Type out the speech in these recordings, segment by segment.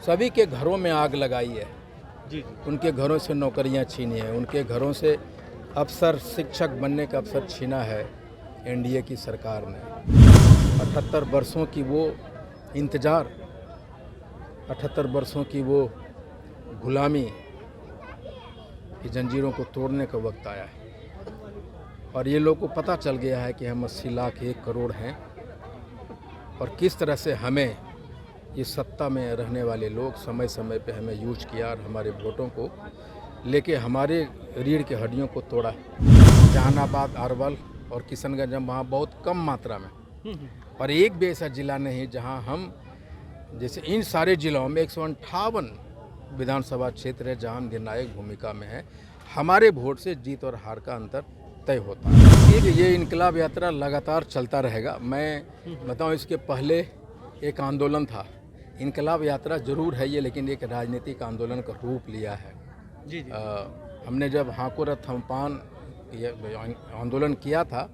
सभी के घरों में आग लगाई है। जी। उनके घरों से नौकरियां छीनी है, उनके घरों से अफसर शिक्षक बनने का अवसर छीना है एनडीए की सरकार ने। 78 वर्षों की वो इंतज़ार, 78 वर्षों की वो गुलामी की जंजीरों को तोड़ने का वक्त आया है। और ये लोगों को पता चल गया है कि हम 80 लाख 1 करोड़ हैं और किस तरह से हमें ये सत्ता में रहने वाले लोग समय समय पे हमें यूज किया और हमारे वोटों को लेके हमारे रीढ़ की हड्डियों को तोड़ा। जहानाबाद, अरवल और किशनगंज में वहाँ बहुत कम मात्रा में, और एक भी ऐसा ज़िला नहीं जहाँ हम जैसे इन सारे ज़िलों में 158 विधानसभा क्षेत्र है जहाँ हम निर्णायक भूमिका में हैं। हमारे वोट से जीत और हार का अंतर तय होता है। ये इनकलाब यात्रा लगातार चलता रहेगा। मैं बताऊं, इसके पहले एक आंदोलन था। इनकलाब यात्रा जरूर है ये, लेकिन एक राजनीतिक आंदोलन का रूप लिया है। जी। हमने जब हाकोर थम्पान आंदोलन किया था,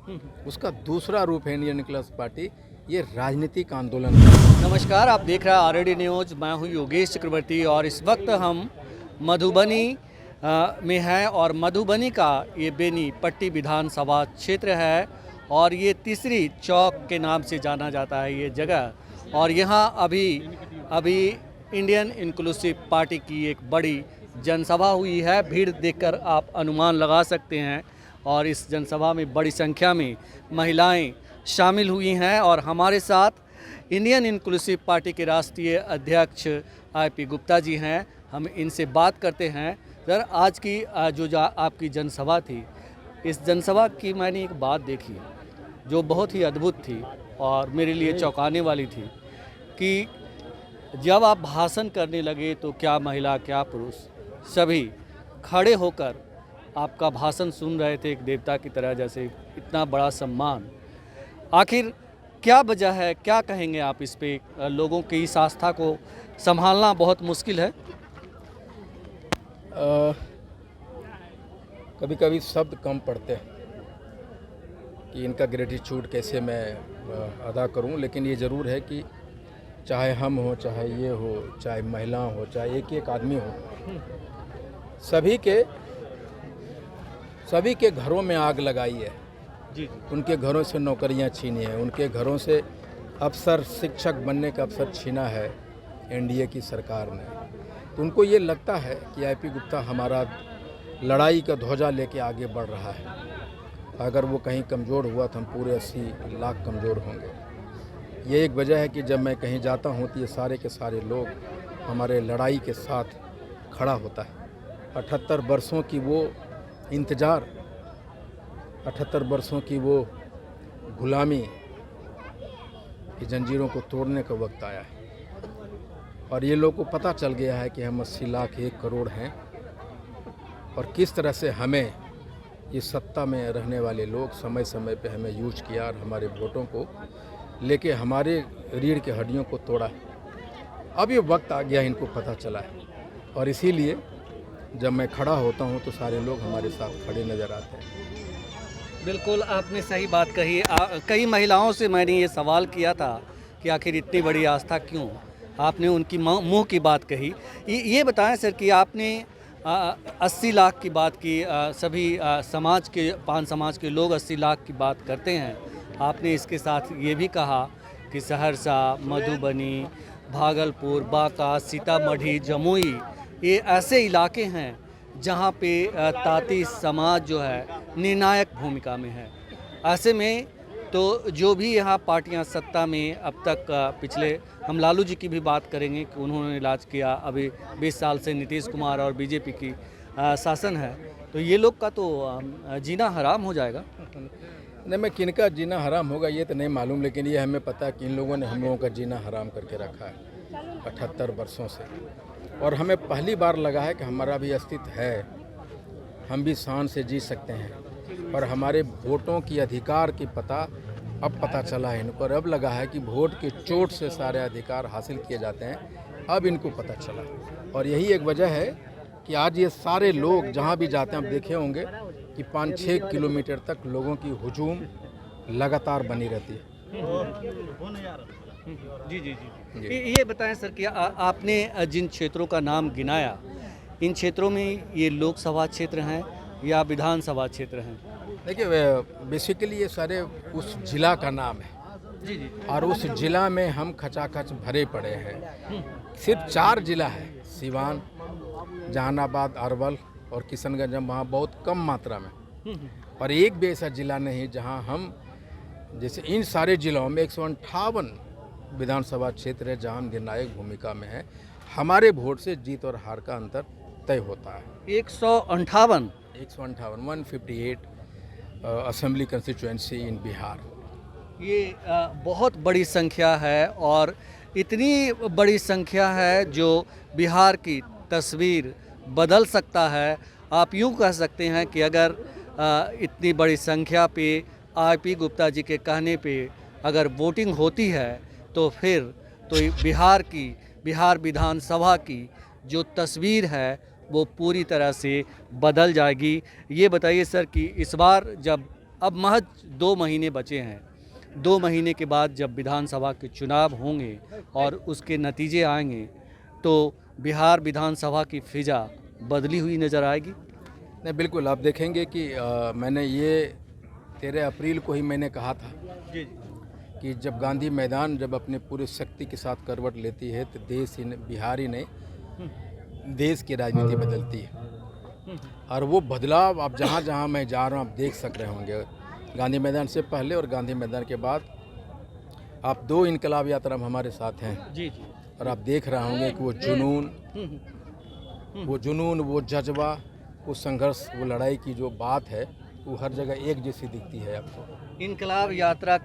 उसका दूसरा रूप है इंडियन पीपल्स पार्टी, ये राजनीतिक आंदोलन। नमस्कार, आप देख रहे हैं आरडी न्यूज़। मैं हूं योगेश चक्रवर्ती और इस वक्त हम मधुबनी में हैं और मधुबनी का ये बेनी पट्टी विधानसभा क्षेत्र है और ये तीसरी चौक के नाम से जाना जाता है ये जगह। और यहाँ अभी इंडियन इंक्लूसिव पार्टी की एक बड़ी जनसभा हुई है। भीड़ देखकर आप अनुमान लगा सकते हैं और इस जनसभा में बड़ी संख्या में महिलाएं शामिल हुई हैं। और हमारे साथ इंडियन इंक्लूसिव पार्टी के राष्ट्रीय अध्यक्ष IP गुप्ता जी हैं। हम इनसे बात करते हैं। सर, आज की जो आपकी जनसभा थी, इस जनसभा की मैंने एक बात देखी जो बहुत ही अद्भुत थी और मेरे लिए चौंकाने वाली थी कि जब आप भाषण करने लगे तो क्या महिला क्या पुरुष सभी खड़े होकर आपका भाषण सुन रहे थे, एक देवता की तरह। जैसे इतना बड़ा सम्मान, आखिर क्या वजह है, क्या कहेंगे आप इस पे? लोगों की इस आस्था को संभालना बहुत मुश्किल है। कभी कभी शब्द कम पड़ते हैं कि इनका ग्रेटिट्यूड कैसे मैं अदा करूं, लेकिन ये ज़रूर है कि चाहे हम हो, चाहे ये हो, चाहे महिला हो, चाहे एक आदमी हो, सभी के घरों में आग लगाई है। जी। उनके घरों से नौकरियां छीनी है, उनके घरों से अफसर शिक्षक बनने का अवसर छीना है एनडीए की सरकार ने। तो उनको ये लगता है कि IP गुप्ता हमारा लड़ाई का ध्वजा लेके आगे बढ़ रहा है। अगर वो कहीं कमज़ोर हुआ तो हम पूरे 80 लाख कमज़ोर होंगे। ये एक वजह है कि जब मैं कहीं जाता हूँ तो ये सारे के सारे लोग हमारे लड़ाई के साथ खड़ा होता है। 78 वर्षों की वो इंतज़ार, 78 वर्षों की वो गुलामी की जंजीरों को तोड़ने का वक्त आया है। और ये लोगों को पता चल गया है कि हम 80 लाख 1 करोड़ हैं और किस तरह से हमें ये सत्ता में रहने वाले लोग समय समय पे हमें यूज किया और हमारे वोटों को लेके हमारे रीढ़ की हड्डियों को तोड़ा। अब ये वक्त आ गया, इनको पता चला है और इसीलिए जब मैं खड़ा होता हूँ तो सारे लोग हमारे साथ खड़े नज़र आते हैं। बिल्कुल, आपने सही बात कही। कई महिलाओं से मैंने ये सवाल किया था कि आखिर इतनी बड़ी आस्था क्यों। आपने उनकी मुंह की बात कही। ये बताएं सर कि आपने 80 लाख की बात की। सभी समाज के, पान समाज के लोग 80 लाख की बात करते हैं। आपने इसके साथ ये भी कहा कि सहरसा, मधुबनी, भागलपुर, बांका, सीतामढ़ी, जमुई, ये ऐसे इलाके हैं जहाँ पे ताती समाज जो है निर्णायक भूमिका में है। ऐसे में तो जो भी यहाँ पार्टियाँ सत्ता में अब तक पिछले, हम लालू जी की भी बात करेंगे कि उन्होंने इलाज किया। अभी 20 साल से नीतीश कुमार और बीजेपी की शासन है, तो ये लोग का तो जीना हराम हो जाएगा। नहीं, मैं किनका जीना हराम होगा ये तो नहीं मालूम, लेकिन ये हमें पता है कि इन लोगों ने हम लोगों का जीना हराम करके रखा है 78 वर्षों से। और हमें पहली बार लगा है कि हमारा भी अस्तित्व है, हम भी शान से जी सकते हैं। और हमारे वोटों की अधिकार की पता अब पता चला है इनको, और अब लगा है कि वोट के चोट से सारे अधिकार हासिल किए जाते हैं, अब इनको पता चला। और यही एक वजह है कि आज ये सारे लोग जहाँ भी जाते हैं, आप देखे होंगे कि 5-6 किलोमीटर तक लोगों की हुजूम लगातार बनी रहती है। जी जी जी जी। ये बताएं सर कि आपने जिन क्षेत्रों का नाम गिनाया, इन क्षेत्रों में ये लोकसभा क्षेत्र हैं या विधानसभा क्षेत्र हैं? देखिए बेसिकली ये सारे उस जिला का नाम है जी जी और उस जिला में हम खचाखच भरे पड़े हैं। सिर्फ 4 जिला है, सिवान, जहानाबाद, अरवल और किशनगंज, हम वहाँ बहुत कम मात्रा में। और एक भी ऐसा जिला नहीं जहाँ हम, जैसे इन सारे जिलों में 158 विधानसभा क्षेत्र है जहाँ हम निर्णायक भूमिका में हैं। हमारे वोट से जीत और हार का अंतर तय होता है। 158। 158 असेंबली कंस्टिट्यूएंसी इन बिहार। ये बहुत बड़ी संख्या है और इतनी बड़ी संख्या है जो बिहार की तस्वीर बदल सकता है। आप यूँ कह सकते हैं कि अगर इतनी बड़ी संख्या पे आरपी गुप्ता जी के कहने पे अगर वोटिंग होती है तो फिर तो बिहार विधानसभा की जो तस्वीर है वो पूरी तरह से बदल जाएगी। ये बताइए सर कि इस बार जब अब महज 2 महीने बचे हैं, 2 महीने के बाद जब विधानसभा के चुनाव होंगे और उसके नतीजे आएंगे तो बिहार विधानसभा की फिजा बदली हुई नज़र आएगी? नहीं, बिल्कुल आप देखेंगे कि मैंने ये 13 अप्रैल को ही मैंने कहा था कि जब गांधी मैदान जब अपने पूरी शक्ति के साथ करवट लेती है तो देश ही बिहार ही नहीं देश की राजनीति बदलती है। और वो बदलाव आप जहाँ जहाँ मैं जा रहा हूँ आप देख सक रहे होंगे। गांधी मैदान से पहले और गांधी मैदान के बाद आप 2 इनकलाब यात्रा में हमारे साथ हैं। जी जी। और आप देख रहे होंगे कि वो जुनून, वो जज्बा, वो संघर्ष, वो लड़ाई की जो बात है वो हर जगह एक जैसी दिखती है आपको। इनकलाब यात्रा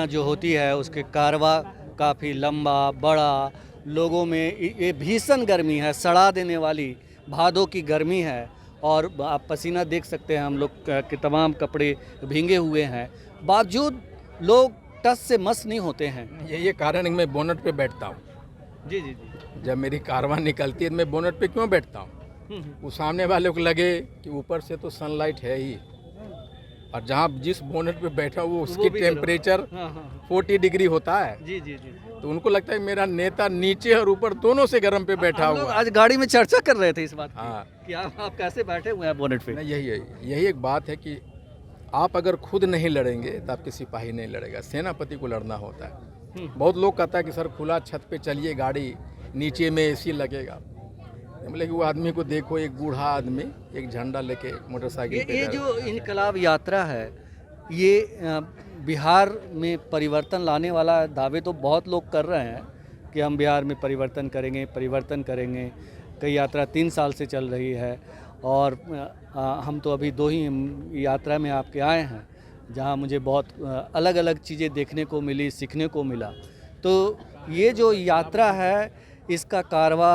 जो होती है उसके कारवा काफ़ी लंबा बड़ा, लोगों में ये भीषण गर्मी है, सड़ा देने वाली भादों की गर्मी है और आप पसीना देख सकते हैं, हम लोग के तमाम कपड़े भींगे हुए हैं, बावजूद लोग टस से मस नहीं होते हैं। ये कारण है कि मैं बोनट पे बैठता हूँ। जी जी जी। जब मेरी कारवां निकलती है तो मैं बोनट पे क्यों बैठता हूँ? वो सामने वाले को लगे कि ऊपर से तो सनलाइट है ही, और जहाँ जिस बोनट पे बैठा वो उसकी टेम्परेचर 40 डिग्री होता है। जी जी जी। तो उनको लगता है मेरा नेता नीचे और ऊपर दोनों से गर्म पे बैठा हुआ है। आज गाड़ी में चर्चा कर रहे थे इस बात की हाँ, कि आप कैसे बैठे हुए हैं बोनेट पे। नहीं, यही एक बात है कि आप अगर खुद नहीं लड़ेंगे तो आपके सिपाही नहीं लड़ेगा, सेनापति को लड़ना होता है। बहुत लोग कहता है कि सर खुला छत पे चलिए, गाड़ी नीचे में एसी लगेगा। मतलब कि वो आदमी को देखो, एक बूढ़ा आदमी एक झंडा लेके मोटरसाइकिल पे ये जो इनकलाब यात्रा है ये बिहार में परिवर्तन लाने वाला दावे तो बहुत लोग कर रहे हैं कि हम बिहार में परिवर्तन करेंगे। कई यात्रा 3 साल से चल रही है और हम तो अभी 2 ही यात्रा में आपके आए हैं जहां मुझे बहुत अलग अलग चीज़ें देखने को मिली, सीखने को मिला। तो ये जो यात्रा है इसका कारवा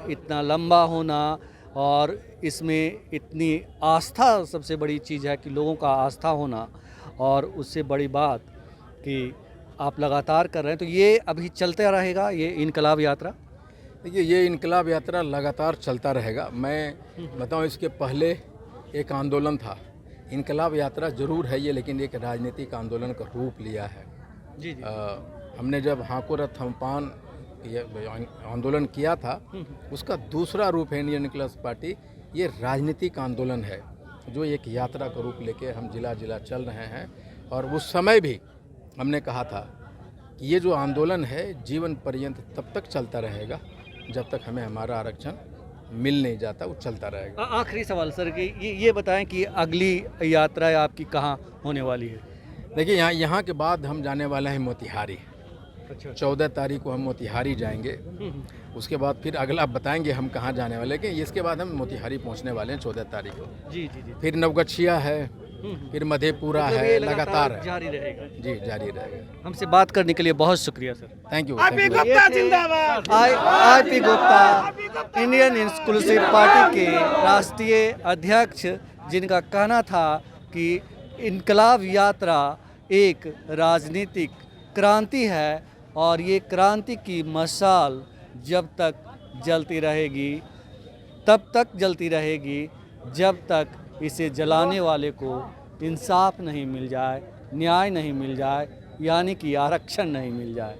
इतना लंबा होना और इसमें इतनी आस्था, सबसे बड़ी चीज़ है कि लोगों का आस्था होना, और उससे बड़ी बात कि आप लगातार कर रहे हैं, तो ये अभी चलते रहेगा ये इनकलाब यात्रा? देखिए, ये इनकलाब यात्रा लगातार चलता रहेगा। मैं बताऊं, इसके पहले एक आंदोलन था। इनकलाब यात्रा जरूर है ये, लेकिन एक राजनीतिक आंदोलन का रूप लिया है। जी जी। हमने जब हाकोरा थम्पान आंदोलन किया था, उसका दूसरा रूप है इंडियन नेशनल पार्टी। ये राजनीतिक आंदोलन है जो एक यात्रा का रूप लेके हम जिला जिला चल रहे हैं। और उस समय भी हमने कहा था कि ये जो आंदोलन है जीवन पर्यंत तब तक चलता रहेगा जब तक हमें हमारा आरक्षण मिल नहीं जाता, वो चलता रहेगा। आखिरी सवाल सर कि ये बताएं कि अगली यात्रा आपकी कहाँ होने वाली है? देखिए, यहाँ के बाद हम जाने वाले हैं मोतिहारी। अच्छा। 14 तारीख को हम मोतिहारी जाएंगे। उसके बाद फिर अगला बताएंगे हम कहाँ जाने वाले, लेकिन इसके बाद हम मोतिहारी पहुँचने वाले हैं 14 तारीख को। जी जी जी। फिर नवगछिया है, फिर मधेपुरा मतलब है, ये लगातार है। जारी रहेगा। जी, जारी रहेगा। हमसे बात करने के लिए बहुत शुक्रिया sir. Thank you. IP Gupta Indian inclusive party के राष्ट्रीय अध्यक्ष, जिनका कहना था कि इनकलाब यात्रा एक राजनीतिक क्रांति है और ये क्रांति की मशाल जब तक जलती रहेगी, तब तक जलती रहेगी जब तक इसे जलाने वाले को इंसाफ नहीं मिल जाए, न्याय नहीं मिल जाए, यानी कि आरक्षण नहीं मिल जाए।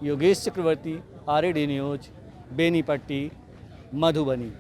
योगेश चक्रवर्ती, RAD न्यूज, बेनीपट्टी, मधुबनी।